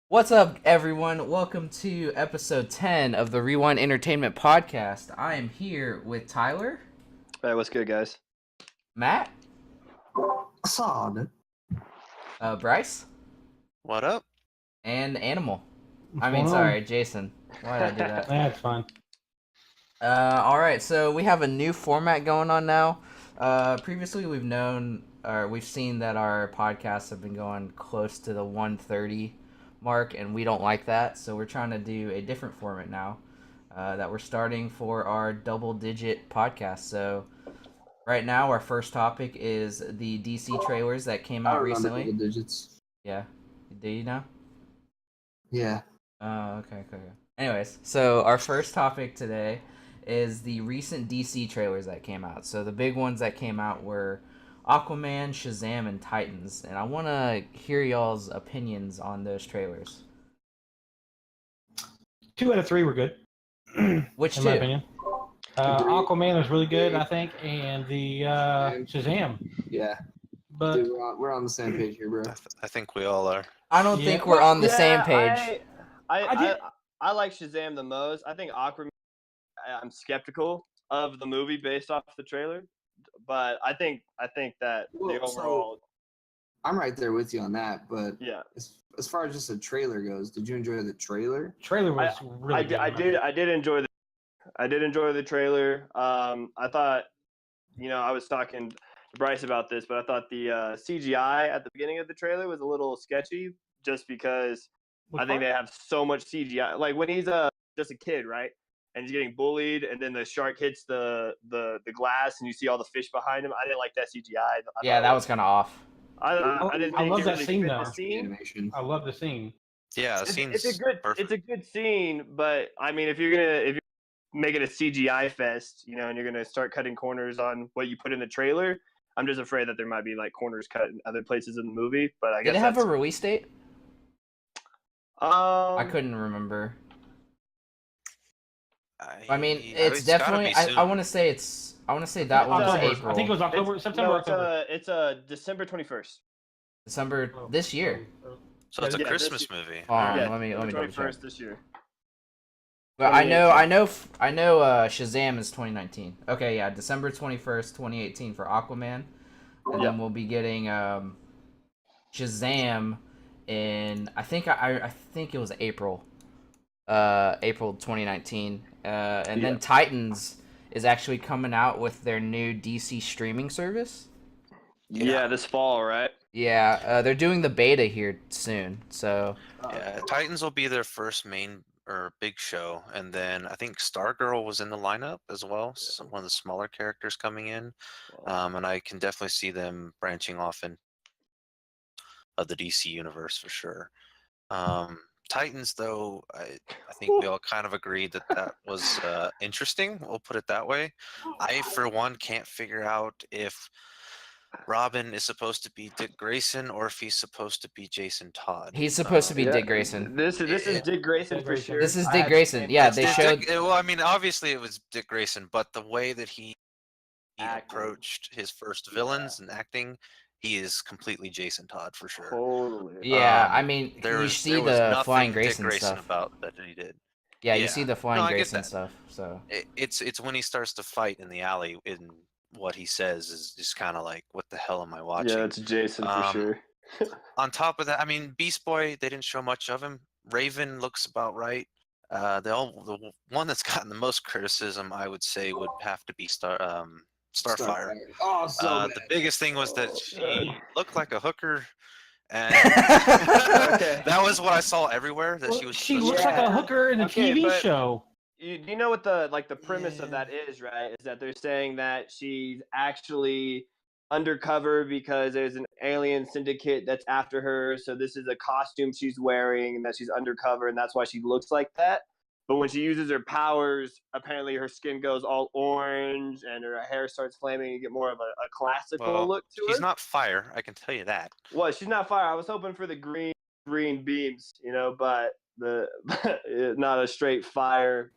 What's up, everyone? Welcome to episode 10 of the Rewind Entertainment Podcast. I am here with Tyler, Hey, what's good, guys? Matt, Assad. Bryce, What up? and Animal. What's going on? Jason. Why did I do that? That's fine. Alright, so we have a new format going on now. Previously, we've seen that our podcasts have been going close to the 130 mark, and we don't like that, so we're trying to do a different format now that we're starting for our double-digit podcast. So right now, our first topic is the DC trailers that came out recently. Double digits. Yeah. Do you know? Yeah. Oh, okay. Anyways, so our first topic today is the recent DC trailers that came out. So the big ones that came out were Aquaman, Shazam, and Titans. And I want to hear y'all's opinions on those trailers. 2 out of 3 were good. Which in two? my opinion. Aquaman was really good, I think, and the Shazam. Yeah. But Dude, we're on the same page here, bro. I think we all are. I don't Yeah. think we're on the same page. I like Shazam the most. I think Aquaman. I'm skeptical of the movie based off the trailer, but I think that the overall. I'm right there with you on that, but Yeah, as far as just a trailer goes, did you enjoy the trailer? trailer was really good. I did enjoy the trailer. I thought, I was talking to Bryce about this, but I thought the CGI at the beginning of the trailer was a little sketchy, just because I think they have so much CGI. Like when he's just a kid, right? And he's getting bullied, and then the shark hits the glass, and you see all the fish behind him. I didn't like that CGI. Yeah, that was kind of off. I didn't. I think love it that really scene, fit though. the scene. Animation. I love the scene. Yeah, It's a good scene, but I mean, if you're making a CGI fest, and you're gonna start cutting corners on what you put in the trailer, I'm just afraid that there might be like corners cut in other places in the movie. But I guess Did it have a release date? I I couldn't remember. I mean, it's definitely. I want to say it's. I want to say that one was October. April. I think it was October, September, October. It's December 21st. December this year. So it's a Yeah, Christmas movie. Hold on, Yeah, let me double check. 21st this year. But I know Shazam is 2019. Okay, yeah, December 21st, 2018 for Aquaman. And then we'll be getting Shazam in I think it was April. April 2019. And then Titans is actually coming out with their new DC streaming service. Yeah, this fall, right? Yeah, they're doing the beta here soon. So Yeah, Titans will be their first main or big show, and then I think Stargirl was in the lineup as well. So one of the smaller characters coming in, and I can definitely see them branching off in the DC universe for sure. Titans, though, I think we all kind of agreed that was interesting. We'll put it that way. I, for one, can't figure out if Robin is supposed to be Dick Grayson or if he's supposed to be Jason Todd. he's supposed to be Dick Grayson. This is Dick Grayson for sure. This is Dick Grayson. Yeah, they showed. Well, I mean, obviously it was Dick Grayson, but the way that he approached his first villains and acting, he is completely Jason Todd for sure. Totally. Yeah, I mean, There you was see the nothing flying Dick Grayson Grayson stuff. about that he did. Yeah, you Yeah. see the flying No, I get Grayson that. stuff. So It's when he starts to fight in the alley, and what he says is just kind of like, what the hell am I watching? Yeah, it's Jason for sure. On top of that, I mean, Beast Boy, they didn't show much of him. Raven looks about right. The one that's gotten the most criticism, I would say, would have to be Starfire. Oh, so The biggest thing was that she looked like a hooker, and Okay. that was what I saw everywhere. That she was. She looks like a hooker in a Okay, TV but- show. You know what the premise of that is, right? Is that they're saying that she's actually undercover because there's an alien syndicate that's after her. So this is a costume she's wearing, and that she's undercover, and that's why she looks like that. But when she uses her powers, apparently her skin goes all orange and her hair starts flaming. You get more of a classical look to her. She's not fire, I can tell you that. Well, she's not fire. I was hoping for the green beams, but not a straight fire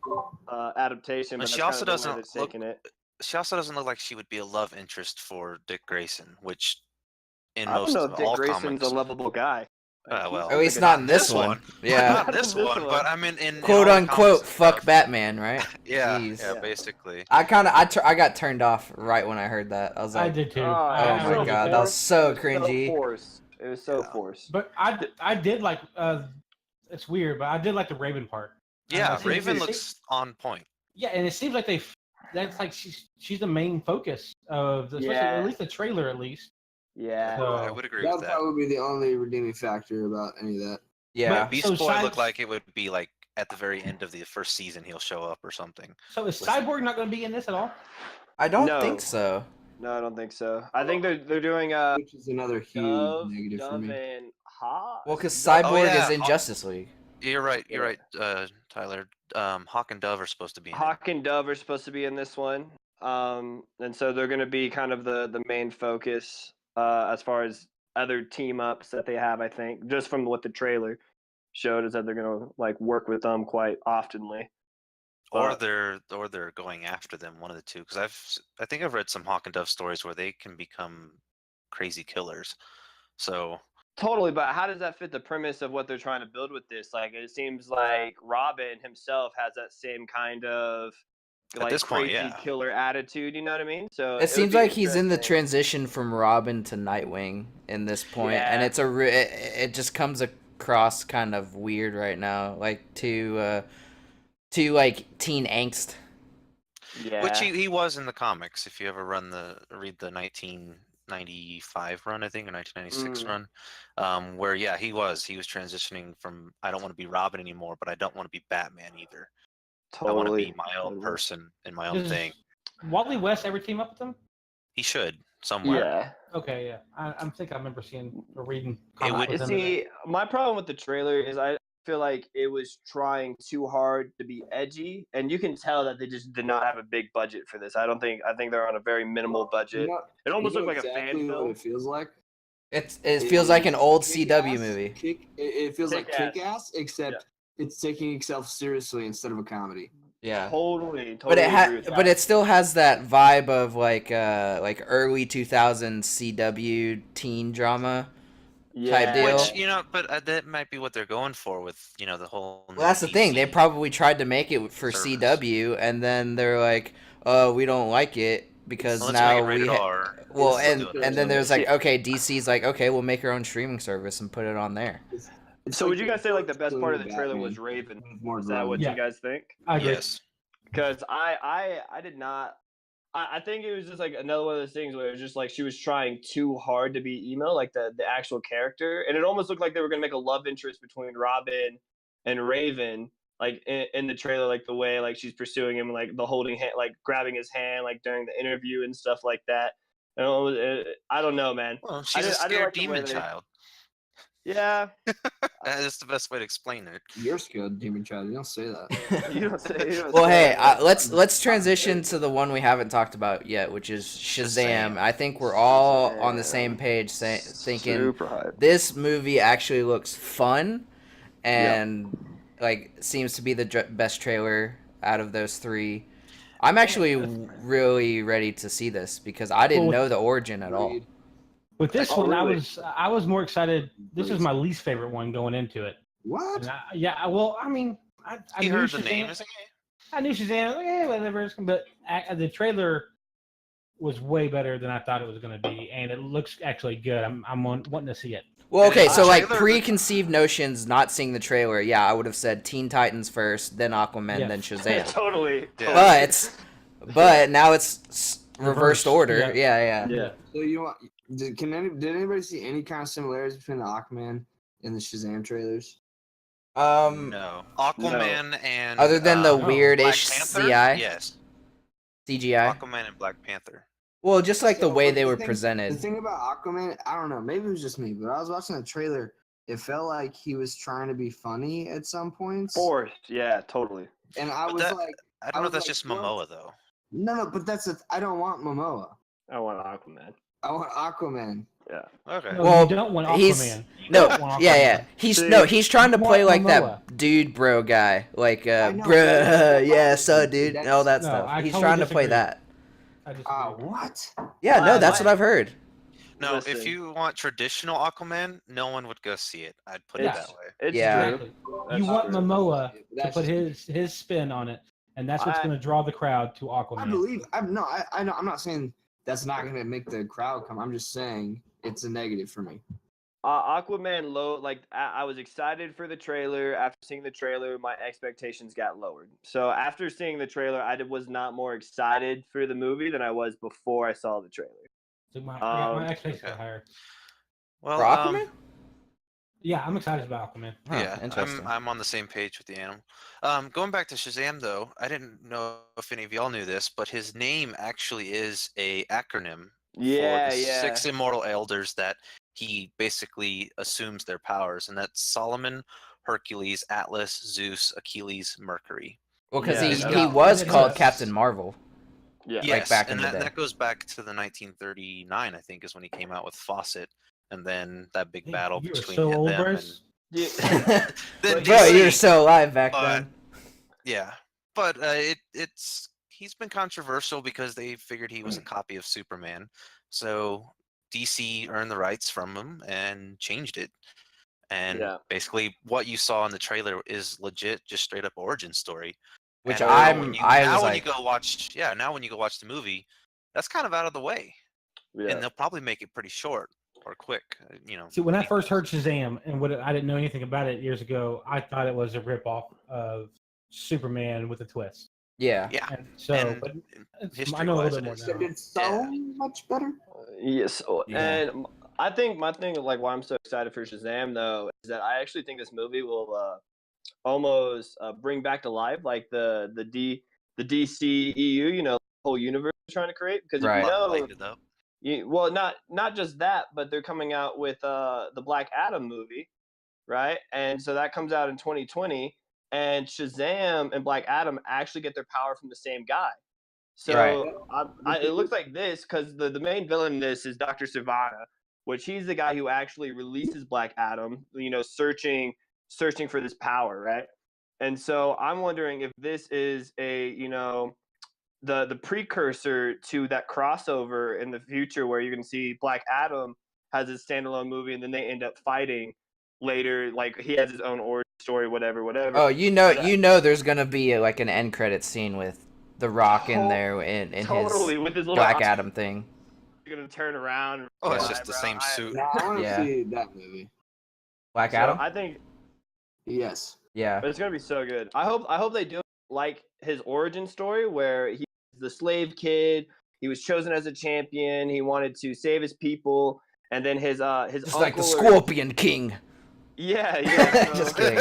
adaptation. But She that's also kind of the way doesn't they're look- taking it. She also doesn't look like she would be a love interest for Dick Grayson, which in I don't most know of if Dick all Grayson's comics. a lovable guy. Well, At least Like not a- in this one. Yeah. Not this This one, one. but I mean in Quote all the unquote, comics and fuck stuff. Batman, right? Yeah, Jeez. yeah, Yeah. basically. I got turned off right when I heard that. I was I like, did too. Oh, oh I my really did god, too. that was so It was cringy. So forced. It was so Yeah. forced. But I did like. It's weird, but I did like the Raven part. Yeah, it seems- Raven it- looks on point. Yeah, and it seems like that's like she's the main focus of the, especially Yeah. at least the trailer at least. Yeah. So- I would agree That with would that. probably be the only redeeming factor about any of that. Yeah. Beast So Boy Cy- looked like it would be like at the very end of the first season he'll show up or something. So is Cyborg not going to be in this at all? I don't No. think so. No, I don't think so. I think they're doing Which is another huge negative for Dove me. and Ha. Well, because Dove- Cyborg yeah, is in Hawk- Justice League. You're right. You're Yeah. right, Tyler. Hawk and Dove are supposed to be in it. Hawk and Dove are supposed to be in this one, and so they're going to be kind of the main focus as far as other team ups that they have. I think just from what the trailer showed is that they're going to like work with them quite oftenly. Or But- they're going after them, one of the two. Because I think I've read some Hawk and Dove stories where they can become crazy killers. So Totally, but how does that fit the premise of what they're trying to build with this? Like, it seems like Robin himself has that same kind of At like this point, crazy yeah. killer attitude. You know what I mean? So It would seems be like he's in the interesting. transition from Robin to Nightwing in this point, and Yeah. it's it just comes across kind of weird right now, like to like teen angst. Yeah. which he was in the comics. If you ever read the 1995 run, I think, or 1996 Mm. run, where he was transitioning from I don't want to be Robin anymore, but I don't want to be Batman either. I want to totally be my own totally. person and my own Does thing. Wally West ever team up with them? He should somewhere. Yeah. Okay, yeah. I think I remember seeing or reading. It comics would- with them in See, my problem with the trailer is I feel like it was trying too hard to be edgy, and you can tell that they just did not have a big budget for this. I think they're on a very minimal budget. It almost looked like a fan exactly what film. it feels like. It feels like an old CW Kick-Ass, movie. It feels like Kick-Ass. Kick-Ass, except it's taking itself seriously instead of a comedy. Yeah. Totally. But it agree with but that. it still has that vibe of like early 2000s CW teen drama. type deal. Which but that might be what they're going for with the whole. Well, that's the thing. They probably tried to make it for service. CW, and then they're like, "Oh, we don't like it because Let's now make it rated we." R. Well, It's and still and then good. there's like, okay, DC's like, okay, we'll make our own streaming service and put it on there. It's So like would you guys say like the best part of the Batman trailer was Raven? with more Is that what Yeah. you guys think? I agree. Yes. Because I did not. I think it was just like another one of those things where it was just like she was trying too hard to be emo, like the actual character, and it almost looked like they were gonna make a love interest between Robin and Raven, like in the trailer, like the way like she's pursuing him, like the holding hand, like grabbing his hand, like during the interview and stuff like that. And I don't know, man. Well, she's a didn't- I didn't scared like the way demon they- child. Yeah, That's the best way to explain it. You're scared, demon child. You don't say that. you don't say. You don't Well, say hey, that. let's transition to the one we haven't talked about yet, which is Shazam. Shazam. I think we're all on the same page, thinking Super hype. this movie actually looks fun, and like seems to be the best trailer out of those three. I'm actually really ready to see this because I didn't Well, know the origin at all. Agreed. With this Oh, one, really? I was more excited. This is my least favorite one going into it. What? And well, I mean, I He knew heard the Shazam. name. It's like, I knew Shazam. Yeah, whatever. But the trailer was way better than I thought it was going to be, and it looks actually good. I'm wanting to see it. Well, okay, And so the like trailer- preconceived notions, not seeing the trailer. Yeah, I would have said Teen Titans first, then Aquaman, Yeah. then Shazam. totally. Yeah. But now it's reversed Reversed, order. yeah. Yeah. Yeah. So you know what? Did anybody see any kind of similarities between the Aquaman and the Shazam trailers? no. Aquaman and Other than the No. weirdish Black Panther? CI, Yes. CGI. Aquaman and Black Panther. Well, just like the So, way but they the were thing- presented. The thing about Aquaman, I don't know, maybe it was just me, but I was watching the trailer. It felt like he was trying to be funny at some points. Forced. Yeah, totally. And I But was that- like, I don't know if was that's like, just what? Momoa though. no, but I don't want Momoa. I want Aquaman. I want Aquaman. Yeah. Okay. No, Well, you don't want he's- Aquaman. You No, don't want yeah. Aquaman. He's trying to You play want like that Momoa. dude bro guy. Like I know, bruh, but- yeah, so dude, That's- all that No, stuff. I He's totally trying to play disagree. that. I just Ah, what? Yeah, no, that's Why? what I've heard. No, if Listen. you want traditional Aquaman, no one would go see it. I'd put it Yeah. that way. It's Yeah. true. Exactly. That's You want true. Momoa to That's put just- his spin on it, and that's what's I- going to draw the crowd to I Aquaman. believe. I know. I'm not saying that's not going to make the crowd come. I'm just saying it's a negative for me. Aquaman low, like I was excited for the trailer. After seeing the trailer, my expectations got lowered. So after seeing the trailer, was not more excited for the movie than I was before I saw the trailer. So my Um, expectations okay. are higher. Well, For Aquaman? Yeah, I'm excited about Aquaman. Huh, yeah, interesting. I'm on the same page with the animal. Going back to Shazam though, I didn't know if any of y'all knew this, but his name actually is a acronym for yeah, the yeah. 6 immortal elders that he basically assumes their powers, and that's Solomon, Hercules, Atlas, Zeus, Achilles, Mercury. Well, because Yeah, he that's- he I was didn't know called that. Captain Marvel. Yeah. Yes, back in and the that, day. that goes back to the 1939, I think, is when he came out with Fawcett, and then that big Hey, battle you were between so old, them Bryce. Yeah. then But Bro, DC. you were so alive back but- then. Yeah, but he's been controversial because they figured he was a copy of Superman, so DC earned the rights from him and changed it. And Yeah. basically, what you saw in the trailer is legit, just straight up origin story. Which And now when I you go watch, now when you go watch the movie, that's kind of out of the way, Yeah. and they'll probably make it pretty short or quick. See, when I first heard Shazam and I didn't know anything about it years ago, I thought it was a ripoff of Superman with a twist. yeah. Yeah, And so, and but I know a history-wise, little bit it more is. now. Except it's so much better. Yes, Yeah. and I think my thing, like why I'm so excited for Shazam though, is that I actually think this movie will almost bring back to life like the DCEU, the whole universe they're trying to create. Because if Right. you know, Lighten it up. well, not just that, but they're coming out with the Black Adam movie, right? And so that comes out in 2020, and Shazam and Black Adam actually get their power from the same guy. So it looks like this because the main villain in this is Dr. Sivana, which he's the guy who actually releases Black Adam, searching for this power, right? And so I'm wondering if this is the precursor to that crossover in the future where you're going to see Black Adam has his standalone movie and then they end up fighting later, like he has his own origin story, whatever. Oh, you know, there's gonna be like an end credit scene with The Rock in there in totally his with his little Black Adam thing. You're gonna turn around. And Oh, it's Yeah. just the same suit. No, I want to Yeah. see that movie. Black So Adam. I think Yes. Yeah. it's gonna be so good. I hope they do it like his origin story where he's the slave kid. He was chosen as a champion. He wanted to save his people, and then his Just uncle like the or- Scorpion King. Yeah. Just kidding.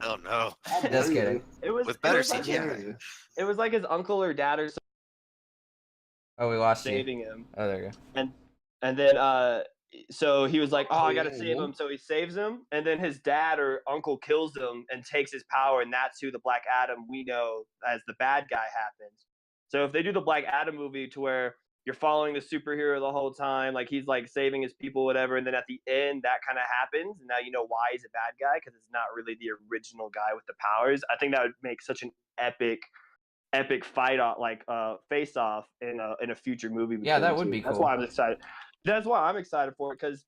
Oh no. Just kidding. It was With better it was like CGI. it was like his uncle or dad or something Oh, we lost you. saving him, Oh, there you go. and then so he was like, oh, I gotta yeah, save yeah. him. So he saves him, and then his dad or uncle kills him and takes his power, and that's who the Black Adam we know as the bad guy happens. So if they do the Black Adam movie to where you're following the superhero the whole time, like he's like saving his people, whatever, and then at the end that kind of happens, and now you know why he's a bad guy because it's not really the original guy with the powers. I think that would make such an epic fight off, like face off in a future movie. Yeah, that between would the be two. That's cool. why I'm excited. That's why I'm excited for it because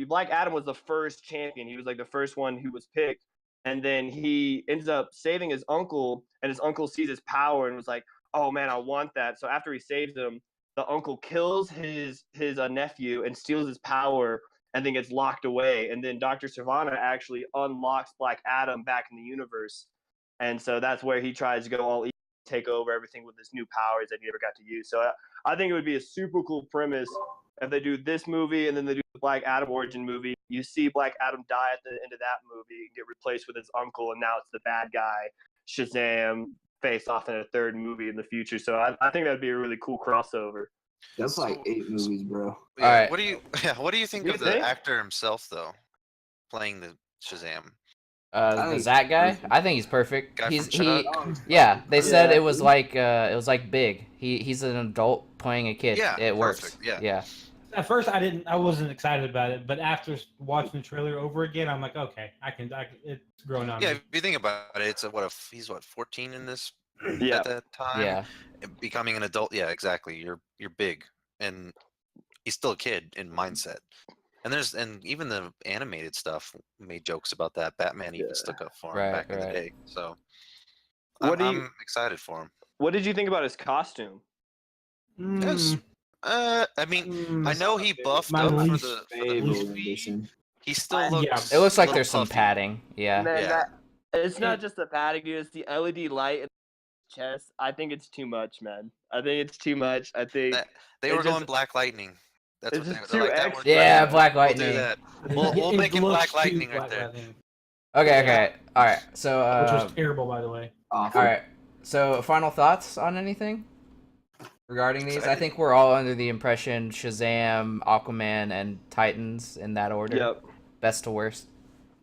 Black Adam was the first champion. He was like the first one who was picked, and then he ends up saving his uncle, and his uncle sees his power and was like, "Oh man, I want that." So after he saves him, the uncle kills his nephew and steals his power, and then gets locked away. And then Dr. Sivana actually unlocks Black Adam back in the universe, and so that's where he tries to go all evil, take over everything with his new powers that he never got to use. So I think it would be a super cool premise if they do this movie and then they do the Black Adam origin movie. You see Black Adam die at the end of that movie and get replaced with his uncle, and now it's the bad guy, Shazam, face off in a third movie in the future. So I think that'd be a really cool crossover. That's like 8 movies, bro. Yeah, Alright. What do you think You of the think? actor himself though, playing the Shazam? The think Zach guy. perfect. I think he's perfect. Guy He's from he. Chuck? Yeah, they said Yeah. it was like Big. He's an adult playing a kid. Yeah, It works. perfect, yeah. Yeah. At first, I wasn't excited about it, but after watching the trailer over again, I'm like, okay, it's growing on Yeah, me. if you think about it, it's he's 14 in this Yeah. at that time. Yeah. Becoming an adult. Yeah, exactly. You're big, and he's still a kid in mindset. And even the animated stuff made jokes about that. Batman even stuck up for him Right, back in the right. day. So I'm excited for him. What did you think about his costume? Yes. I mean, I know he buffed My up for least the favorite movie. edition. He still looks. It looks a like little there's some puffy. padding. Yeah. Man, Yeah. it's not just the padding, dude. It's the LED light in his chest. I think it's too much, man. I think it's too much. I think They it were going just- Black Lightning. That's it's what just they're too like. That extra. Yeah, man. Black We'll do Lightning. that. We'll make him looks Black too Lightning right Black there. Lightning, Okay, okay. All right. So, which was terrible, by the way. Awful. all right. So, final thoughts on anything regarding these? I Excited. think we're all under the impression Shazam, Aquaman, and Titans in that order. Yep. Best to worst.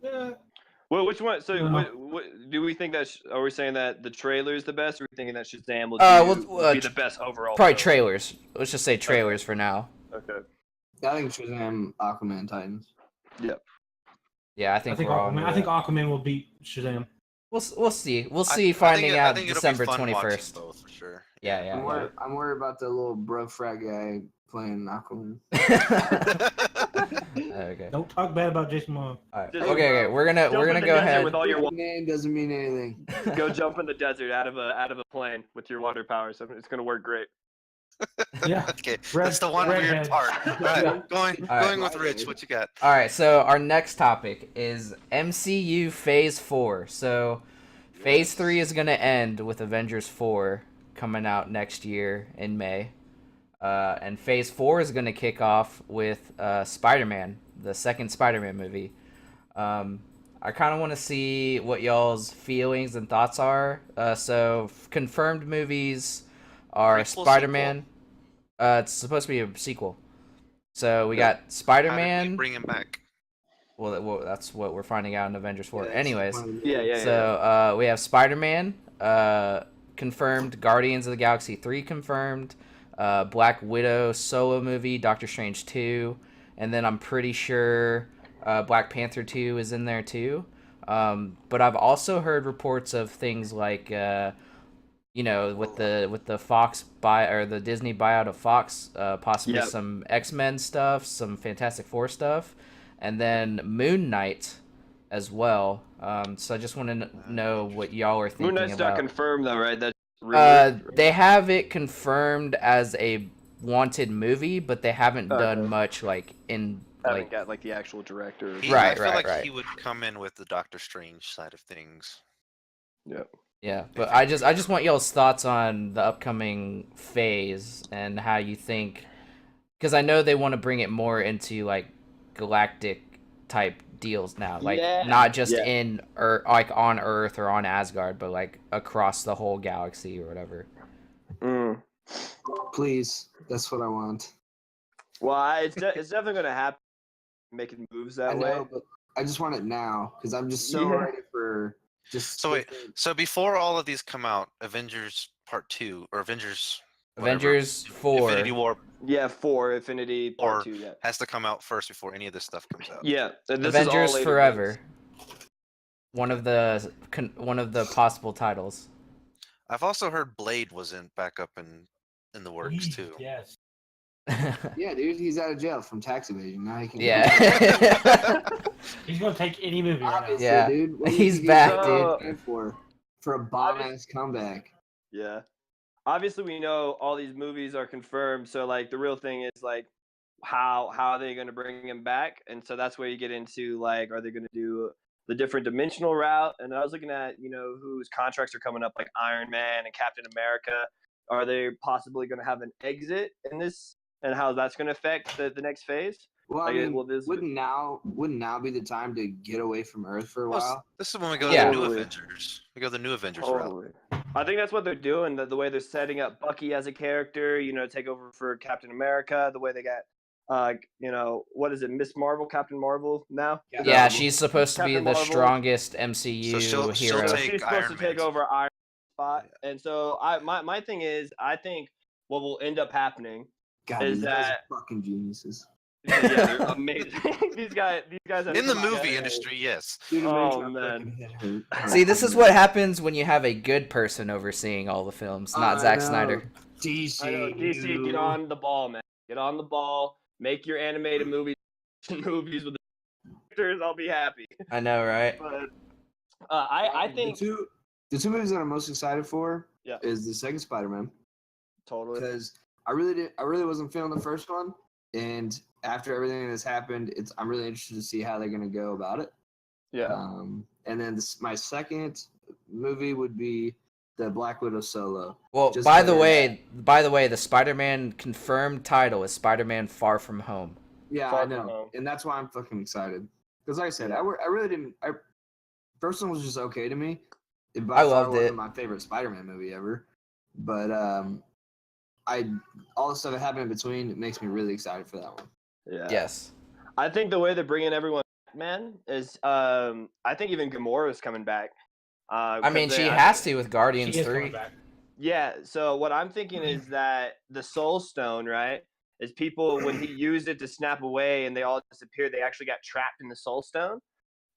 Yeah. Well, which one? So, No. what do we think that? Are we saying that the trailer is the best, or are we thinking that Shazam will, Well, be the best overall? Probably film? trailers. Let's just say trailers for now. Okay. I think Shazam, Aquaman, Titans. Yep. Yeah, I I think think we're all. Aquaman. I think Aquaman will beat Shazam. We'll see. We'll I see. Finding think out it'll be December fun watching 21st. both for sure. Yeah, yeah. I'm worried about the little bro frat guy playing Aquaman. Okay. Don't talk bad about Jason Momoa. All right. Just- Okay. We're gonna Jump in the go desert ahead. with all your Name doesn't mean anything. go jump in the desert out of a plane with your water power. So it's gonna work great. Yeah. Okay, Red- that's the one weird redhead. part. All right, going right. with Rich. What you got? All right. So our next topic is MCU Phase 4. So Phase 3 is gonna end with Avengers 4 coming out next year in May. And Phase 4 is going to kick off with Spider-Man, the second Spider-Man movie. I kind of want to see what y'all's feelings and thoughts are. So confirmed movies are Prequel, Spider-Man. It's supposed to be a sequel. So we got How did Spider-Man. we bring him back? Well, that's what we're finding out in Avengers 4. Yeah, that's Anyways. one of the- Yeah. So we have Spider-Man confirmed, Guardians of the Galaxy 3 confirmed, Black Widow solo movie, Doctor Strange 2, and then I'm pretty sure Black Panther 2 is in there too. But I've also heard reports of things like with the Fox or the Disney buyout of Fox, possibly Yep. some X-Men stuff, some Fantastic Four stuff, and then Moon Knight as well. So I just want to know what y'all are thinking Moon Knight's about. not confirmed though, right? That's really, They have it confirmed as a wanted movie, but they haven't done Okay. much like in haven't like. got like the actual director. Right, I feel right, like right. he would come in with the Doctor Strange side of things. Yep. Yeah, but I just want y'all's thoughts on the upcoming phase and how you think, because I know they want to bring it more into like galactic type deals now, like not just Yeah. in like on Earth or on Asgard, but like across the whole galaxy or whatever. Mm. Please, that's what I want. Well, it's definitely gonna happen. Making moves that I way. know, but I just want it now because I'm just so Yeah. ready for just. So wait, so before all of these come out, Avengers Part 2 or Avengers whatever, Avengers 4. Infinity War Yeah, 4 Infinity Or- Part 2. Yeah. has to come out first before any of this stuff comes out. Yeah. This is all Avengers later Forever. days. One of the possible titles. I've also heard Blade was back up in the works too. Yes. Yeah, dude, he's out of jail from tax evasion. Now he can. Yeah. He's gonna take any movie right now. Obviously, Yeah. dude. What do you He's think he's back, dude. going for a bomb ass comeback. Yeah. Obviously, we know all these movies are confirmed. So, like, the real thing is like, how are they going to bring him back? And so that's where you get into like, are they going to do the different dimensional route? And I was looking at whose contracts are coming up, like Iron Man and Captain America. Are they possibly going to have an exit in this, and how that's going to affect the next phase? Well, I Like, mean, well, this- wouldn't now be the time to get away from Earth for a Well, while? this is when we go Yeah. to the new Totally. Avengers. We go the new Avengers route. Totally. I think that's what they're doing. The way they're setting up Bucky as a character, take over for Captain America. The way they got, what is it, Miss Marvel, Captain Marvel now? Yeah. Yeah, she's supposed to be Captain the Marvel. strongest MCU So she'll hero. So take she's supposed Iron to take Man's- over Iron spot. And so my thing is, I think what will end up happening. God, Is these guys that- are fucking geniuses. Yeah, they're amazing. these guys. Have In the some movie guys- industry, yes. Dude, it Oh, makes my man. fucking head hurt. See, this is what happens when you have a good person overseeing all the films, not I Zack know. Snyder. DC. I know, DC, get on the ball, man. Get on the ball. Make your animated movies with the characters. I'll be happy. I know, right? But I think the two movies that I'm most excited for Yeah. is the second Spider-Man, totally. because I really wasn't feeling the first one, and after everything that's happened, I'm really interested to see how they're gonna go about it. Yeah. And then my second movie would be the Black Widow solo. Well, Just by the because- way, the Spider-Man confirmed title is Spider-Man Far From Home. Yeah, Far I From know, Home. and that's why I'm fucking excited. Because like I said, I really didn't. First one was just okay to me. It by I far loved wasn't it. my favorite Spider-Man movie ever, but all the stuff that happened in between, it makes me really excited for that one. Yeah. Yes. I think the way they're bringing everyone back, man, is I think even Gamora is coming back. I mean, she has to with Guardians She is 3. coming back. Yeah. So what I'm thinking is that the Soul Stone, right, is people when he used it to snap away and they all disappeared, they actually got trapped in the Soul Stone.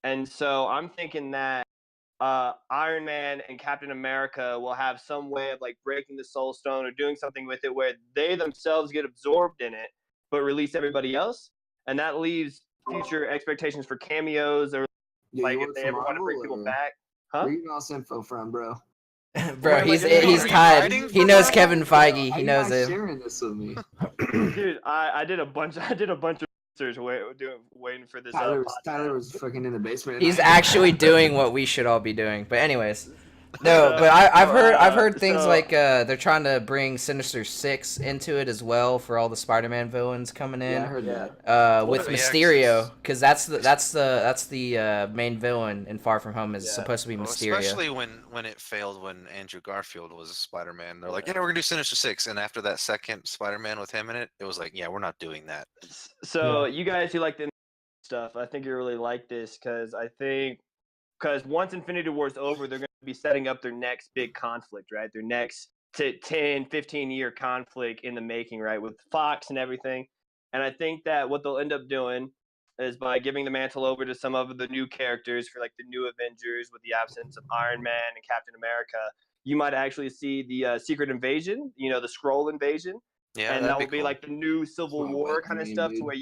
And so I'm thinking that Iron Man and Captain America will have some way of like breaking the Soul Stone or doing something with it where they themselves get absorbed in it, but release everybody else, and that leaves future expectations for cameos or Yeah, like you if work they for ever want to Marvel, bring people or back, huh? where you getting all this info from, bro? Bro, Wait, he's like, are you tied. writing He for knows Marvel? Kevin Feige. How He you knows not him. sharing this with me? Dude, I did a bunch of research waiting for this. Tyler was fucking in the basement. He's tonight. actually doing what we should all be doing. But anyways, no. But I've heard things like they're trying to bring Sinister Six into it as well for all the Spider-Man villains coming in. Yeah, I heard Yeah. that. With Yeah, Mysterio, because that's the main villain in Far From Home is Yeah. supposed to be Well, Mysterio. especially when it failed when Andrew Garfield was Spider-Man. They're like, yeah, we're gonna do Sinister Six, and after that second Spider-Man with him in it, it was like, yeah, we're not doing that. So you guys who like the stuff, I think you really like this because once Infinity War is over, they're going to be setting up their next big conflict, right? Their next 10, 15-year conflict in the making, right? With Fox and everything. And I think that what they'll end up doing is by giving the mantle over to some of the new characters for like the new Avengers with the absence of Iron Man and Captain America, you might actually see the Secret Invasion, the Skrull invasion. Yeah, And that that'd will be be cool. like the new Civil That's what I'm War waiting kind of for, stuff, dude. to where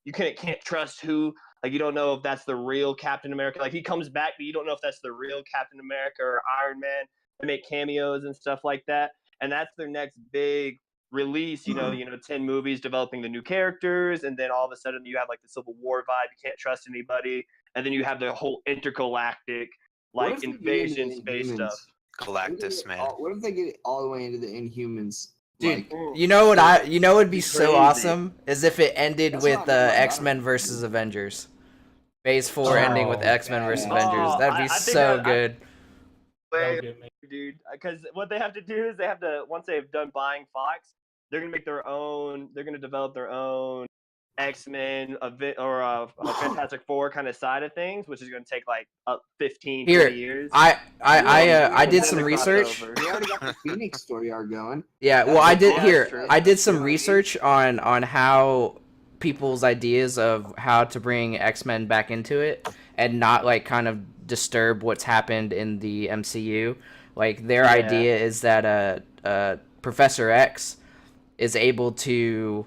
you can't trust who, like you don't know if that's the real Captain America. Like he comes back, but you don't know if that's the real Captain America or Iron Man. They make cameos and stuff like that, and that's their next big release. 10 movies developing the new characters, and then all of a sudden you have like the Civil War vibe. You can't trust anybody, and then you have the whole intergalactic What like if they get into invasion the space Inhumans? stuff. Galactus, man. What if they get all the way into the Inhumans? Dude, Like, you know what would be so Crazy. awesome is if it ended That's what I with mean, like, I X-Men don't- versus Avengers. Phase 4 Oh, ending with X-Men yeah, versus yeah. Avengers. Oh, That'd be I think so that- good. That Way would get me. dude, because what they have to do is they have to, once they've done buying Fox, they're gonna make their own. They're gonna develop their own X-Men or a Fantastic Four kind of side of things, which is gonna take like 15, Here, 20 years. I did some That's a research. crossover. we already got the Phoenix story arc going. Yeah, well, That's I did yeah, here. that's true. I did some You know what I mean? research on how people's ideas of how to bring X-Men back into it and not like kind of disturb what's happened in the MCU. Like their Yeah. idea is that Professor X is able to,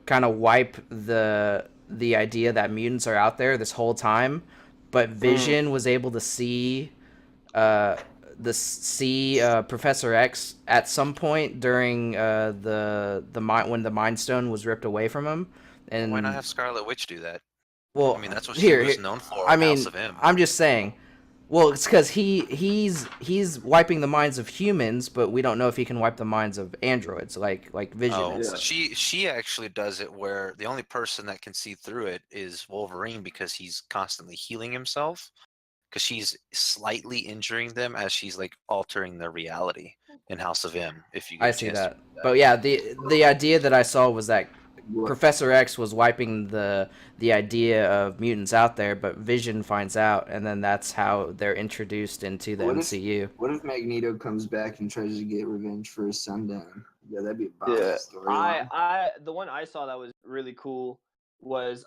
kind of wipe the idea that mutants are out there this whole time, but Vision was able to see Professor X at some point during when the Mind Stone was ripped away from him. And Why not have Scarlet Witch do that? well, I mean, that's what she was known for. I mean, House of M. I'm just saying. Well, it's because he's wiping the minds of humans, but we don't know if he can wipe the minds of androids like Vision Oh, is. she actually does it where the only person that can see through it is Wolverine because he's constantly healing himself. Because she's slightly injuring them as she's like altering their reality in House of M. If you get I a see chance that. to read that. But yeah, the idea that I saw was that What- Professor X was wiping the idea of mutants out there, but Vision finds out, and then that's how they're introduced into the What if- MCU. What if Magneto comes back and tries to get revenge for his son down? Yeah, that'd be a bomb Yeah, story. the one I saw that was really cool was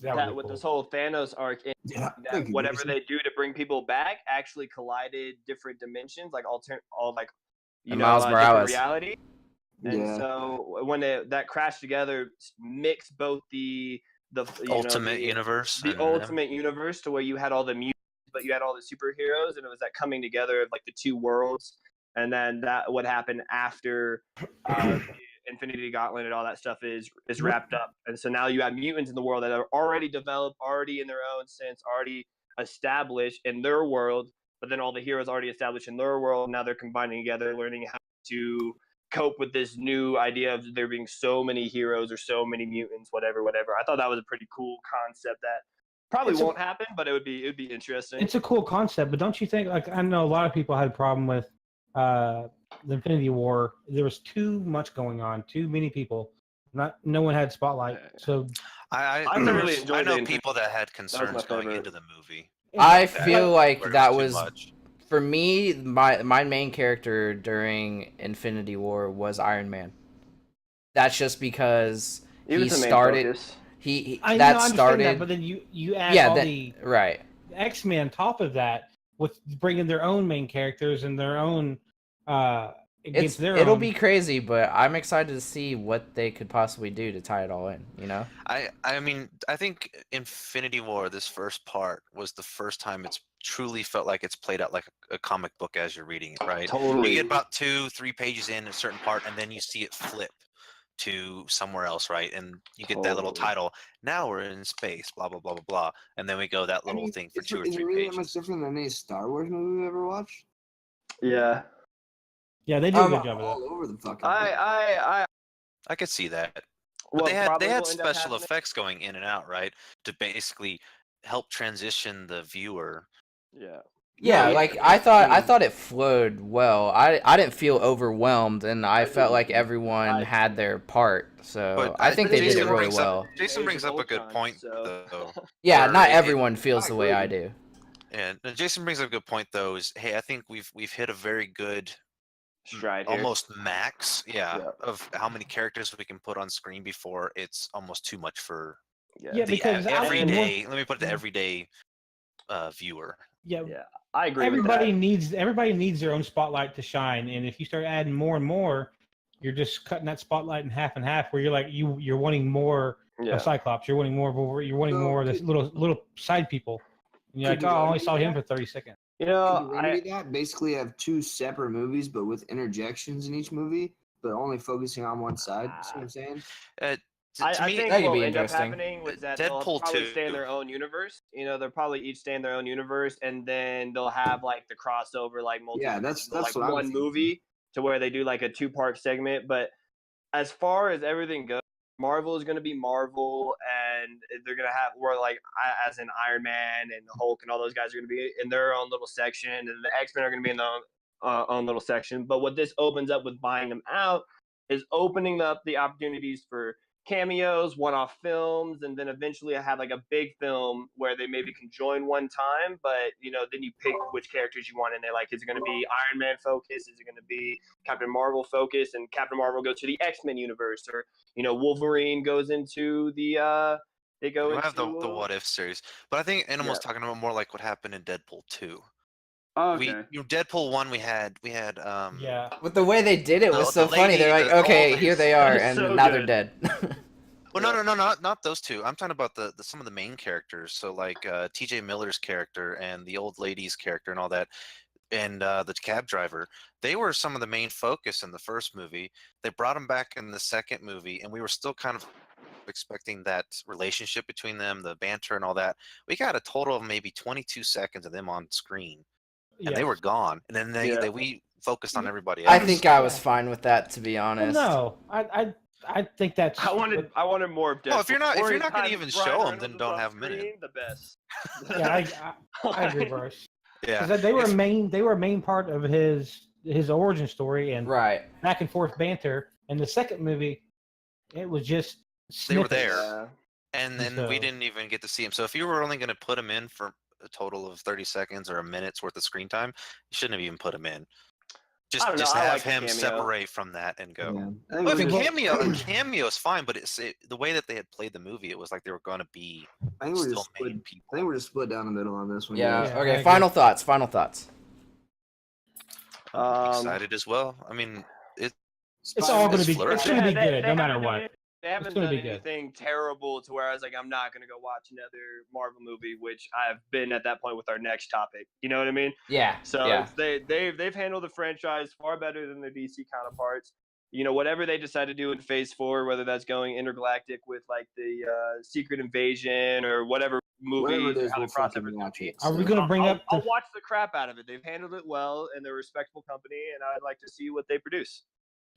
That that would be with cool. this whole Thanos arc, Yeah, that whatever they do to bring people back actually collided different dimensions, like And Miles different Morales. reality. And Yeah. so when that crashed together, mixed both the Ultimate universe. the and ultimate universe to where you had all the mutants, but you had all the superheroes, and it was that coming together of like the two worlds. And then that what happened after the Infinity Gauntlet and all that stuff is wrapped up. And so now you have mutants in the world that are already developed, already in their own sense, already established in their world, but then all the heroes already established in their world. Now they're combining together, learning how to cope with this new idea of there being so many heroes or so many mutants, whatever. I thought that was a pretty cool concept that probably won't happen, but it would be interesting. It's a cool concept, but don't you think? Like, I know a lot of people had a problem with the Infinity War. There was too much going on, too many people. No one had spotlight. So I thoroughly enjoyed I know the people that had my concerns going favorite. into the movie. I That- feel like where it that too was much. for me. My main character during Infinity War was Iron Man. That's just because He he was the main started. focus. He I that understand started. that, but then you add yeah, all that, the right. X-Men on top of that with bringing their own main characters and their own against their It'll own. be crazy, but I'm excited to see what they could possibly do to tie it all in. You know. I mean, I think Infinity War, this first part, was the first time it's truly felt like it's played out like a comic book as you're reading it, right? Totally. You get about 2-3 pages in a certain part, and then you see it flip to somewhere else, right? And you get that little Totally. title. Now we're in space, blah blah blah blah blah, and then we go that little thing for 2 or 3 Is it really that pages. much different than any Star Wars movie we've ever watched? Yeah. Yeah, they do a good job of that. All over the fucking place. I could see that. But What they probably had will end up special happening- effects going in and out, right? To basically help transition the viewer. Yeah. Yeah, No, like yeah, I yeah. thought it flowed well. I didn't feel overwhelmed, and I felt like everyone had their part. So But I think they did it Jason really brings up- well. Jason Age brings of up a good Ultron, point, so- though. Yeah, Or not it- everyone feels I the way I agree. do. And Jason brings up a good point, though. Is hey, I think we've hit a very good Stride here. almost max, Yeah. of how many characters we can put on screen before it's almost too much for Yeah, the because everyday. Let me put it, the everyday viewer. Yeah, Yeah. I agree everybody with that. needs their own spotlight to shine, and if you start adding more and more, you're just cutting that spotlight in half and half. Where you're like you're wanting more Yeah. of Cyclops, you're wanting more of Wolverine, you're wanting So more of this could- little side people. And you're like, could oh, you I only remedy saw him that? for 30 seconds. You Could know, you remedy that? Basically, have two separate movies, but with interjections in each movie, but only focusing on one side. See what I'm saying? To I me, think That could what be will end up interesting. happening was that they'll Deadpool probably 2. stay in their own universe. You know, they'll probably each stay in their own universe, and then they'll have like the crossover, like Yeah, that's like what I'm one thinking. movie to where they do like a 2-part segment. But as far as everything goes, Marvel is going to be Marvel, and they're going to have where like as in Iron Man and Hulk and all those guys are going to be in their own little section, and the X-Men are going to be in their own little section. But what this opens up with buying them out is opening up the opportunities for cameos, one-off films, and then eventually I have like a big film where they maybe can join one time, but you know, then you pick which characters you want in there. Like, is it going to be Iron Man focus? Is it going to be Captain Marvel focus? And Captain Marvel goes to the X-Men universe, or you know, Wolverine goes into the they go we into have the What If series, but I think Animal's Yeah. talking about more like what happened in Deadpool 2. Oh, Deadpool 1, we had Yeah, But the way they did it was The so funny. They're lady, like, the okay, old- here they are, It's and so now they're good. dead. Well, no, not those two. I'm talking about the some of the main characters. So like T.J. Miller's character and the old lady's character and all that, and the cab driver. They were some of the main focus in the first movie. They brought them back in the second movie, and we were still kind of expecting that relationship between them, the banter and all that. We got a total of maybe 22 seconds of them on screen, and they were gone. And then we focused on everybody else. I think I was fine with that, to be well, honest. no, I think that's. I wanted more of Deadpool. Well, if you're not Or gonna time even Ryan show 'em, Reynolds then was don't on have 'em in it. screen, The best. Yeah, I agree, Bryce. Yeah, Because they were a main part of his origin story and Right. back and forth banter. In the second movie, it was just They were snippets. there. Yeah. and then we So- didn't even get to see him. So if you were only going to put him in for a total of 30 seconds or a minute's worth of screen time, you shouldn't have even put him in. I don't know, Just I have like the him cameo. separate from that and go. Yeah. I think Well, if we're a just- cameo is fine, but the way that they had played the movie, it was like they were going to be I think we're still just split. main I people. think we're just split down the middle on this one. Yeah. guys. Yeah, I Okay. agree. Final thoughts. I'm excited as well. I mean, It's all going to It's be. flourishing. It's going to be good, no matter haven't what. done- They haven't gonna done be good. anything terrible to where I was like, I'm not gonna go watch another Marvel movie, which I've been at that point with our next topic. You know what I mean? Yeah. So yeah. it's, they've handled the franchise far better than their DC counterparts. You know, whatever they decide to do in Phase 4, whether that's going intergalactic with like the Secret Invasion or whatever movie, Whatever it is, how we'll the crossover's fucking gonna watch be. it. Are we so. going to bring up the? I'll watch the crap out of it. They've handled it well, and they're a respectable company, and I'd like to see what they produce.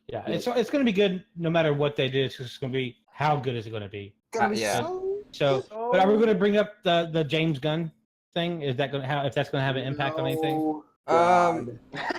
Yeah, it's going to be good no matter what they do. It's just going to be how good is it going to be. Gonna be yeah. So, but are we going to bring up the James Gunn thing? Is that going to have if that's going to have an impact on anything? No, God.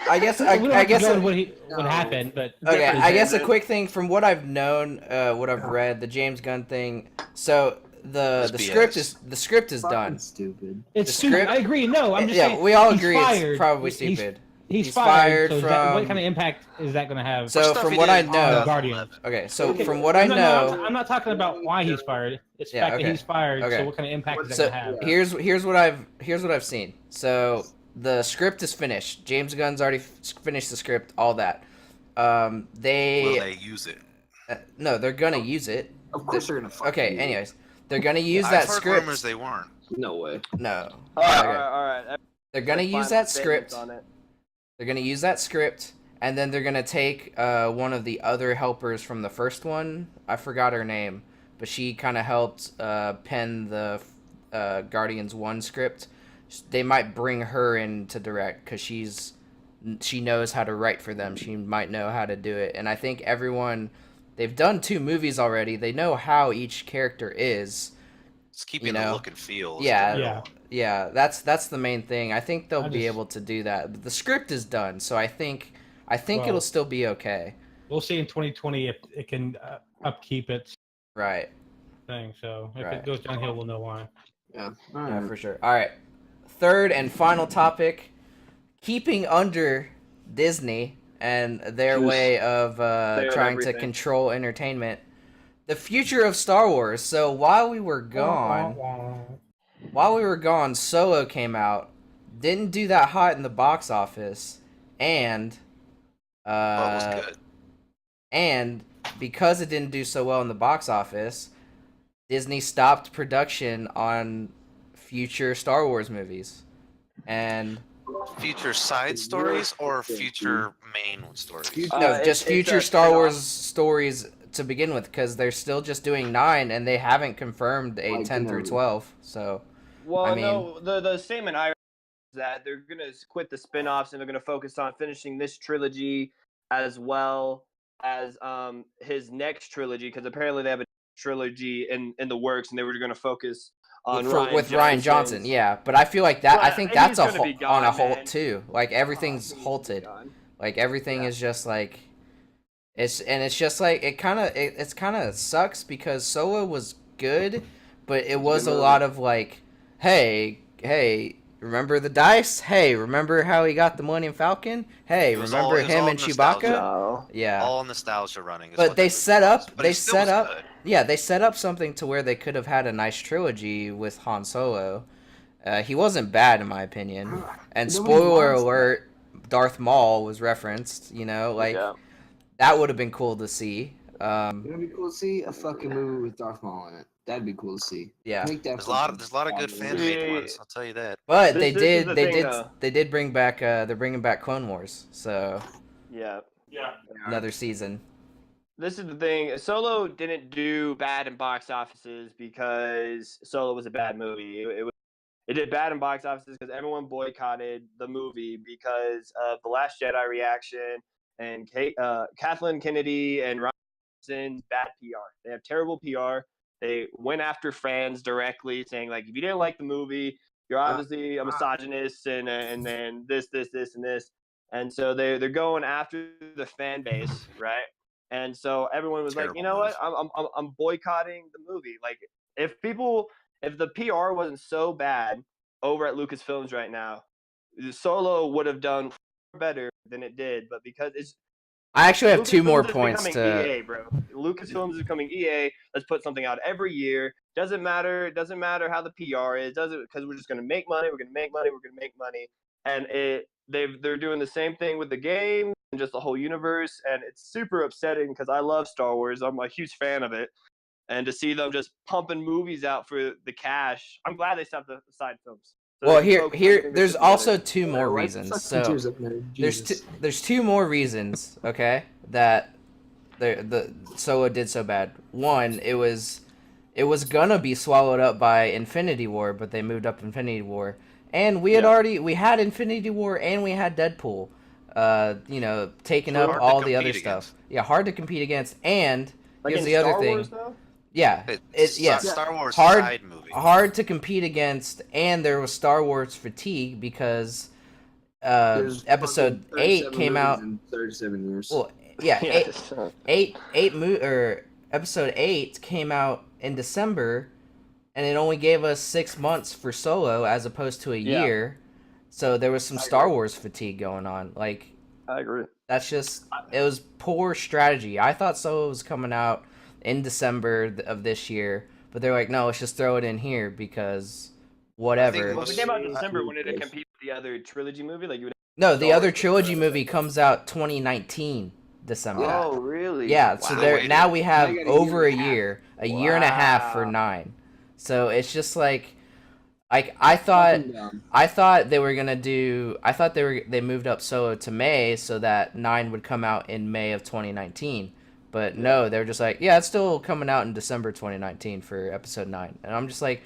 I guess We don't I have to guess go it- into what No. happened, but okay. Different I guess a tangent. quick thing from what I've known, what I've read, the James Gunn thing. So It's the BS. script is Fucking done. stupid. it's the stupid. script- I agree. No, I'm just Yeah, saying. we all he's agree fired. it's probably He's- stupid. He's He's fired. fired So is that, what from- kind of impact is that going to have? So Stuff from he what did I in know, 2011. Guardians. okay. So Okay, from what I No, know, I'm not talking about why he's fired. It's the Yeah, fact okay. that he's fired. Okay. So what kind of impact is that so going to have? Yeah. here's what I've seen. So the script is finished. James Gunn's already finished the script. All that. Will they use it? No, they're gonna use it. Of course they're gonna. fucking Okay. use it. Anyways, they're gonna use I've that heard script. rumors they weren't. No way. No. All right, Okay. all right. They're gonna Final use that statements script. on it. They're gonna use that script, and then they're gonna take one of the other helpers from the first one. I forgot her name, but she kind of helped pen the Guardians 1 script. They might bring her in to direct because she knows how to write for them. She might know how to do it, and I think they've done 2 movies already. They know how each character is. It's keeping You the know? look and feel. is Yeah. the Yeah. real- Yeah, that's the main thing. I think they'll I be just- able to do that. But the script is done, so I think Well- it'll still be okay. We'll see in 2020 if it can upkeep its Right. thing. So if Right. it goes downhill, we'll know why. Yeah. Yeah, for sure. All right. Third and final topic, keeping under Disney and their Just- way of have trying to everything. control entertainment. The future of Star Wars. So while we were gone, Solo came out, didn't do that hot in the box office, and But it was good. and because it didn't do so well in the box office, Disney stopped production on future Star Wars movies. And Future side stories or future main stories? Future- no, it's- just it's future a Star spin-off. Wars stories to begin with, because they're still just doing 9 and they haven't confirmed a Like 10 through Kenobi. 12. So Well, I mean- no, the statement I heard is that they're gonna quit the spin-offs and they're gonna focus on finishing this trilogy as well as his next trilogy, because apparently they have a trilogy in the works and they were gonna focus on with Ryan Johnson, Johnson's- yeah. But I feel like that. I But think he's that's gonna be on a gone, halt man. too. Like everything's Oh, he's halted. gone. Like everything Yeah. is just like it's just like it's kind of sucks because Solo was good, but it was a good lot movie. of like, hey, remember the dice? Hey, remember how he got the Millennium Falcon? Hey, It was remember all- it was him all and nostalgia. Chewbacca? No. Yeah. All nostalgia running. is But what they that movie set was. up- But they it still set was up- good. Yeah, they set up something to where they could have had a nice trilogy with Han Solo. He wasn't bad in my opinion. And Nobody spoiler wants that. alert, Darth Maul was referenced. You know, like Yeah. that would have been cool to see. It'd be cool to see a fucking movie with Darth Maul in it. That'd be cool to see. Yeah. Make that There's a lot fucking of good fun fan movie. made Yeah. ones. I'll tell you that. But This is the thing, they did bring back. They're bringing back Clone Wars, so Yeah. another season. This is the thing. Solo didn't do bad in box offices because Solo was a bad movie. It did bad in box offices because everyone boycotted the movie because of the Last Jedi reaction and Kathleen Kennedy and Ryan Johnson's bad PR. They have terrible PR. They went after fans directly, saying like, if you didn't like the movie, you're obviously a misogynist and then this and this. And so they're going after the fan base, right? And so everyone was like, you know what? I'm boycotting the movie. Like if the PR wasn't so bad over at Lucasfilms right now, Solo would have done better than it did. But because it's I actually have 2 more Lucasfilms is points becoming to. EA, bro. Lucasfilms is becoming EA. Let's put something out every year. Doesn't matter. It doesn't matter how the PR is. Doesn't because we're just gonna make money. We're gonna make money. We're gonna make money. and they're doing the same thing with the game and just the whole universe, and it's super upsetting because I love Star Wars. I'm a huge fan of it, and to see them just pumping movies out for the cash, I'm glad they stopped the side films. So Well, they can focus on getting there's this together. also two more Wipe the reasons. fucking So tears up, man. Jesus. there's two more reasons, okay, that the Solo did so bad. One, it was gonna be swallowed up by Infinity War, but they moved up Infinity War, and we had Infinity War and we had Deadpool, taking So up hard to all the other compete stuff. against. Yeah, hard to compete against, and Like here's in the other Star thing. Wars, though? Yeah, yes, Star Wars hard side movie. hard to compete against, and there was Star Wars fatigue because There's episode fucking 8 37 came movies out. in 37 years. Well, yeah, Yes. episode 8 came out in December, and it only gave us 6 months for Solo as opposed to a Yeah. year. So there was some I Star agree. Wars fatigue going on. Like, I agree. that's just, it was poor strategy. I thought Solo was coming out in December of this year, but they're like, no, let's just throw it in here because whatever. Well, if it came out in December, I- when did it compete with the other trilogy movie? Like you would. No, the Star other Wars trilogy was- movie comes out 2019 December. Yeah. Oh, really? Yeah, so Wow. there Waited. now we have They got a over a year year and a half for Wow. 9. So it's just like I thought Fucking dumb. they were gonna do. I thought they moved up Solo to May so that 9 would come out in May of 2019. But no, they were just like, yeah, it's still coming out in December 2019 for episode 9. And I'm just like,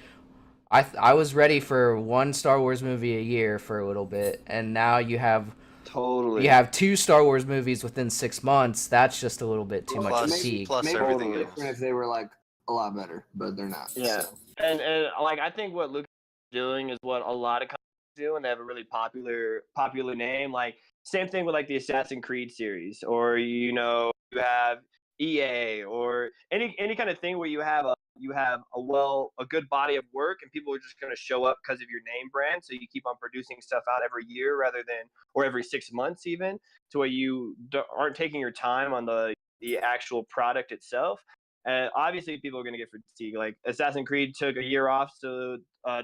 I was ready for one Star Wars movie a year for a little bit, and now you have Totally. 2 Star Wars movies within 6 months. That's just a little bit too much Plus- fatigue. plus Maybe everything it'd be else. different if they were like a lot better, but they're not. Yeah. So. And like I think what Lucas is doing is what a lot of companies do, and they have a really popular name. Like same thing with like the Assassin's Creed series, or you have EA, or any kind of thing where you have a good body of work, and people are just going to show up because of your name brand. So you keep on producing stuff out every year or every 6 months even, to where you aren't taking your time on the actual product itself. And obviously, people are going to get fatigued. Like Assassin's Creed took a year off to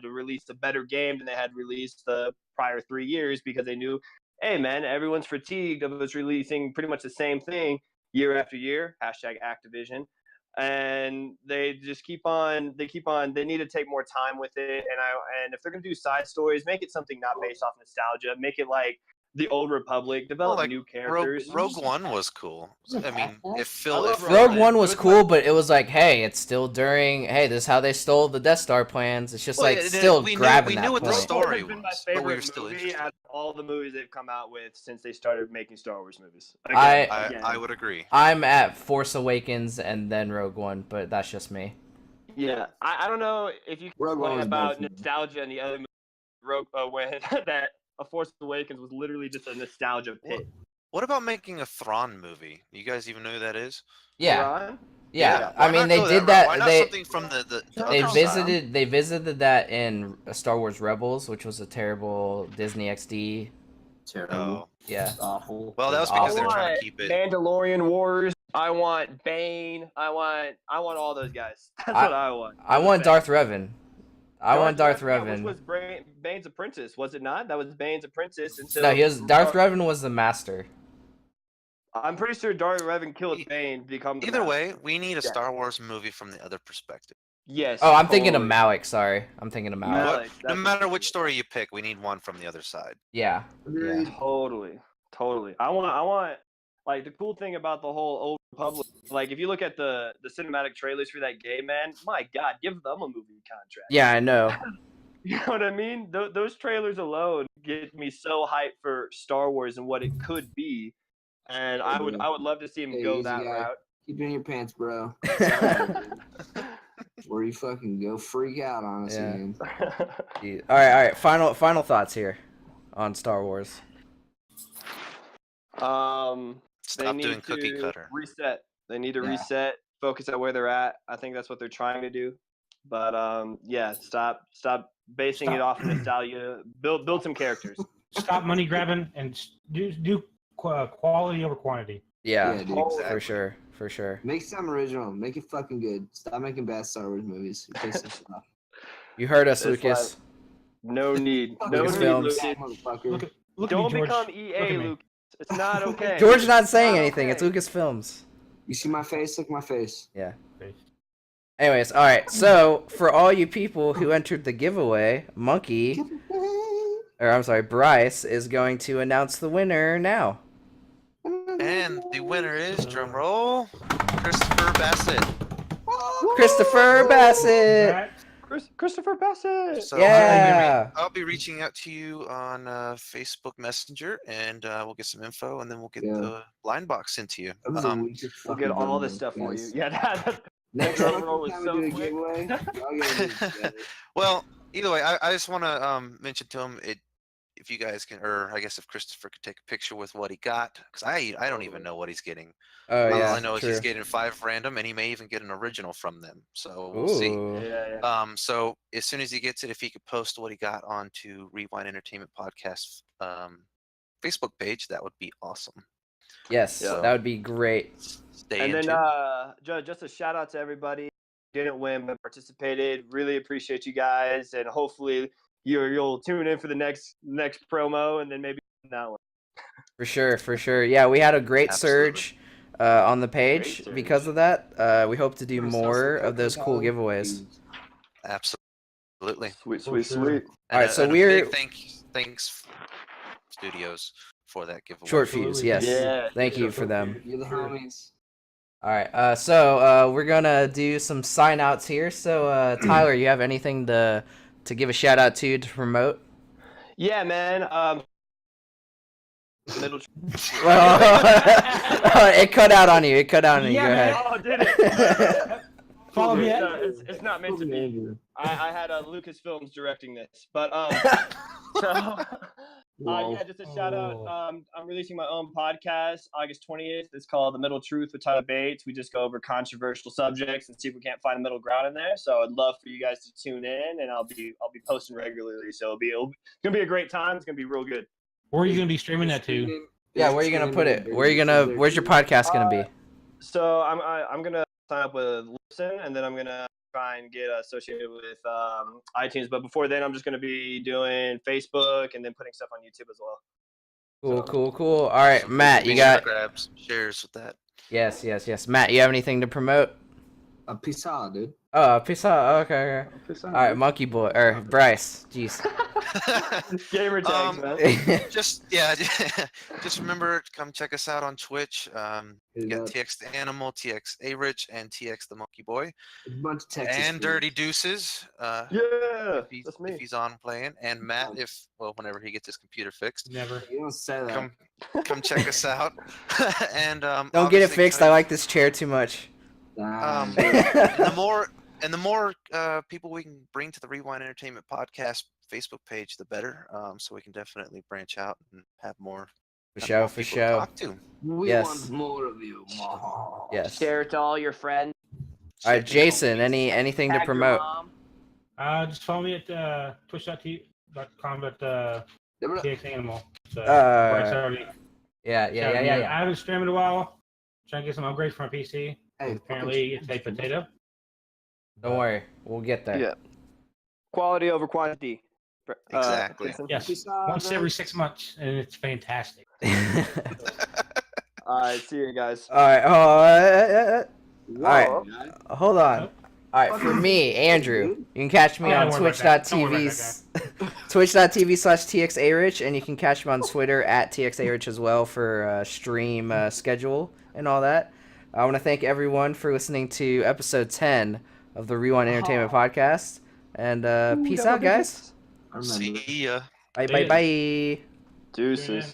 release a better game than they had released the prior 3 years because they knew, hey man, everyone's fatigued of us releasing pretty much the same thing year after year. #Activision, and they just keep on. They need to take more time with it. And if they're going to do side stories, make it something not based off nostalgia. Make it like the Old Republic. Develop new characters. Rogue One was cool. I mean, it love felt. Rogue Rogue One It was was cool, but it was like, hey, it's still during. Hey, this is how they stole the Death Star plans. It's just Well, like it- still we knew- grabbing we that knew what the point. story- Rogue One has been my was, but we were favorite still movie interested. out of all the movies they've come out with since they started making Star Wars movies. I would agree. I'm at Force Awakens and then Rogue One, but that's just me. Yeah, I don't know if you can Rogue One complain was about better for me. nostalgia and the other movies. When that A Force Awakens was literally just a nostalgia pit. What about making a Thrawn movie? You guys even know who that is? Yeah, Ron? yeah. Why I mean, not they go did route? that. Why not They something from the they other visited that in Star Wars Rebels, which was a terrible Disney XD. side? Terrible. Oh, Yeah, Awful. well, that was I because I they were trying want to keep it. Mandalorian Wars. I want Bane. I want all those guys. That's what I want. I want Darth Revan. I want Darth Yeah, Revan. which was Bane's apprentice, was it not? That was Bane's apprentice until. No, Darth Revan was the master. I'm pretty sure Darth Revan killed Bane to become. Either way, we need a Star Wars movie from the other perspective. Yes. Oh, I'm thinking of totally. Malik. Sorry, I'm thinking of Malik. Malik. No that's- matter which story you pick, we need one from the other side. Yeah. Agreed. Totally. I want. Like the cool thing about the whole Old Republic, like if you look at the cinematic trailers for that game, man, my God, give them a movie contract. Yeah, I know. You know what I mean? Those trailers alone get me so hyped for Star Wars and what it could be, and I would love to see him Hey, go easy that guy. route. Keep it in your pants, bro. Or you fucking go freak out on us Yeah. again. All right. Final thoughts here on Star Wars. They Stop need doing cookie to cutter. Reset. They need to Yeah. reset, focus at where they're at. I think that's what they're trying to do. But yeah, stop basing it off of nostalgia. Build some characters. Stop money grabbing and do quality over quantity. Yeah, Yeah, dude. Exactly. for sure. Make something original. Make it fucking good. Stop making bad Star Wars movies. It pisses us off. You heard us, It's Lucas. No need. No need, Lucasfilms. Lucas. Motherfucker. Look at me, Don't George. become Look EA, at me. Lucas. It's not okay. George's not It's saying not anything. okay. It's Lucasfilms. You see my face? Look at my face. Yeah. Anyways, all right. So for all you people who entered the giveaway, Monkey, or I'm sorry, Bryce is going to announce the winner now. And the winner is, drum roll, Christopher Bassett. Christopher Bassett. Right? Christopher Bassett. So Yeah. I'll be reaching out to you on Facebook Messenger, and we'll get some info, and then we'll get Yeah. the blind box sent to you. That was the weakest We'll get fucking all this giveaway, stuff for you. guys. Yeah, that Next drum time roll was we so do a quick. giveaway, y'all gotta do it together. Well, either way, I just want to mention to him if you guys can, or I guess if Christopher could take a picture with what he got, because I don't even know what he's getting. Oh All yeah. I know is True. he's getting 5 random, and he may even get an original from them. So we'll see. Ooh. Yeah. So as soon as he gets it, if he could post what he got onto Rewind Entertainment Podcast Facebook page, that would be awesome. Yes, Yeah. that would be great. Stay And in then tune. just a shout out to everybody who didn't win but participated. Really appreciate you guys, and hopefully you'll tune in for the next promo, and then maybe that one. For sure. Yeah, we had a great surge on the page surge. because of that. We hope to do We're more so of those cool giveaways. Absolutely. Sweet. For sure. All right, And so a we're- big thanks studios for that giveaway. Short fuse, Absolutely. yes. Yeah. Thank you for them. You're the homies. All right, so we're gonna do some sign outs here. So Tyler, you have anything to give a shout out to promote? Yeah, man. Middle. Well, it cut out on you. Go ahead. Oh, did it? Follow me. It's not meant to be. I had Lucasfilms directing this, but so yeah, just a shout out. I'm releasing my own podcast August 20th. It's called The Middle Truth with Tyler Bates. We just go over controversial subjects and see if we can't find a middle ground in there. So I'd love for you guys to tune in, and I'll be posting regularly. So it's gonna be a great time. It's gonna be real good. Where are you going to be streaming that to? Yeah, where are you gonna put it? Where's your podcast gonna be? So I'm gonna sign up with Listen, and then I'm gonna try and get associated with iTunes. But before then, I'm just gonna be doing Facebook and then putting stuff on YouTube as well. Cool. All right, Matt, you Make sure to got grab some shares with that. yes. Matt, you have anything to promote? Peace out, dude. Oh, peace out. Okay. All right, Monkey Boy or Bryce. Jeez. Gamer tags, man. Just remember to come check us out on Twitch. You got There's TX the Animal, TX A Rich, and TX the Monkey Boy, a bunch of Texas and fans. Dirty Deuces. Yeah, that's me. If he's on playing, and Matt, whenever he gets his computer fixed, Never. You don't say that. come check us out. And Don't get it obviously, fixed. I like this chair too much. Nah, and the more people we can bring to the Rewind Entertainment Podcast Facebook page, the better. So we can definitely branch out and have more. For have show. more For people to show. talk to. we Yes. want more of you. Yes. Share it to all your friends. All right, Jason. Anything to Tag your promote? mom. Just follow me at twitch.com at TX Animal. So, Bryce already Yeah. I haven't streamed in a while. Trying to get some upgrades for my PC. Hey, Apparently, it's a potato. Don't worry, we'll get there. Yeah. Quality over quantity. Exactly. Jason? Yes, Peace out, once man. every 6 months, and it's fantastic. All right, see you guys. All right. Whoa. All right. Hold on. All right, for me, Andrew, you can catch me Oh, on don't worry about that. Don't worry twitch.tv twitch.tv/TXARich, and you can catch me on Twitter at TXARich as well for stream schedule and all that. I want to thank everyone for listening to episode 10 of the Rewind Entertainment Podcast, and peace out, guys. I remember. See ya. Bye. Deuces. Yeah.